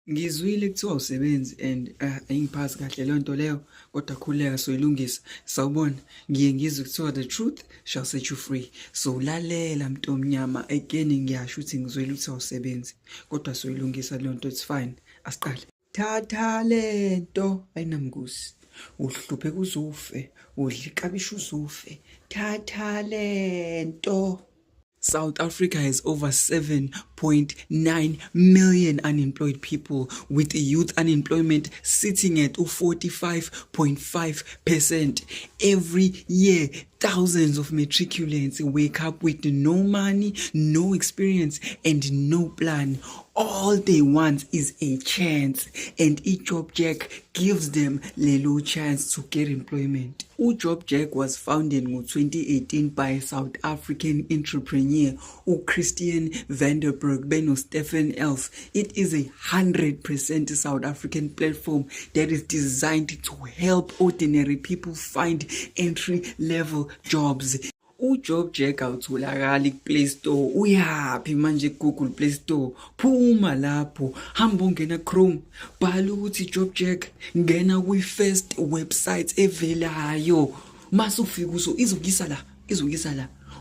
Ngizwile kuthiwa usebenzi and ayingiphathi kahle leyo nto leyo, kodwa khuleka soyilungisa. Sawubona, ngiye ngizwe kuthiwa the truth shall set you free. So lalela mntomnyama, again ngiyasho ukuthi ngizwile ukuthi awusebenzi, kodwa soyilungisa leyo nto, it's fine. Asiqale. Thatha lento ayinamngozi, uhluphe kuzufe, udla iklabishi uzufe. Thatha lento. South Africa has over 7.9 million unemployed people, with youth unemployment sitting at 45.5%. Every year, thousands of matriculants wake up with no money, no experience, and no plan. All they want is a chance, and eJobJack gives them lelo chance to get employment. uJobJack was founded in 2018 by a South African entrepreneur, Christian Vanderberg, Beno Stephen Else. It is a 100% South African platform that is designed to help ordinary people find entry-level jobs. uJobJack awutholakali kuPlay Store. Uyaphi manje Google Play Store? Phuma lapho, hamba ungena Chrome, bhala ukuthi JobJack, ngena kwi-first website evelayo. Mase ufika uso izokuyisa la.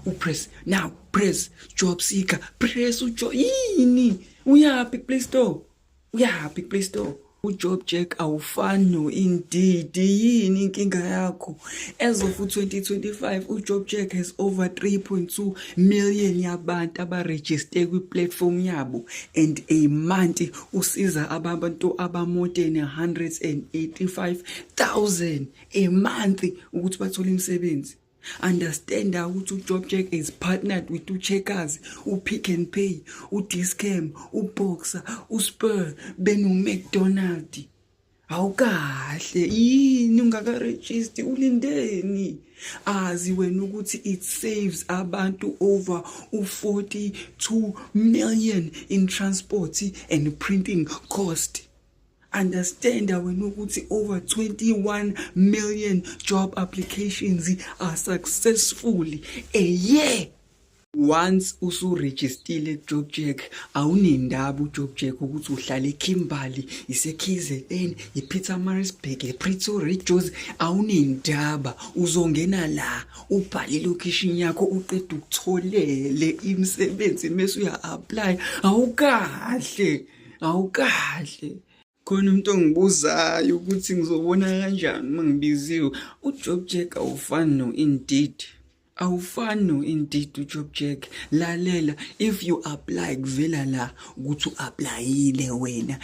Upress now, press job seeker, press yini? Uyaphi Play Store? uJobJack awufani no-Indeed, yini inkinga yakho? As of 2025, uJobJack has over 3.2 million yabantu abaregister kwi-platform yabo, and a month usiza abantu abamore than 185,000 a month ukuthi bathole imisebenzi. Understand ukuthi uJobJack is partnered with uCheckers, uPick n Pay, uDischem, uBoxer, uSpur, McDonald. Awukahle yini ungaka-register, ulindeni? Azi wena ukuthi it saves abantu over 42 million in transport and printing cost. Understand wena ukuthi over 21 million job applications are successfully a year. Once usuregistile JobJack, awunendaba uJobJack ukuthi uhlala eKimberley, iseKZN, ePietermaritzburg, ePretoria, eJozi, awunendaba. Uzongena la, ubhale ilocation yakho, uqeda ukutholele imisebenzi mase uya-apply. Awukahle. Khona umuntu ongibuzayo ukuthi ngizobona kanjani mangibiziwe. uJobJack awufani no-Indeed. uJobJack, lalela, if you apply kuvela la ukuthi u-applyile wena.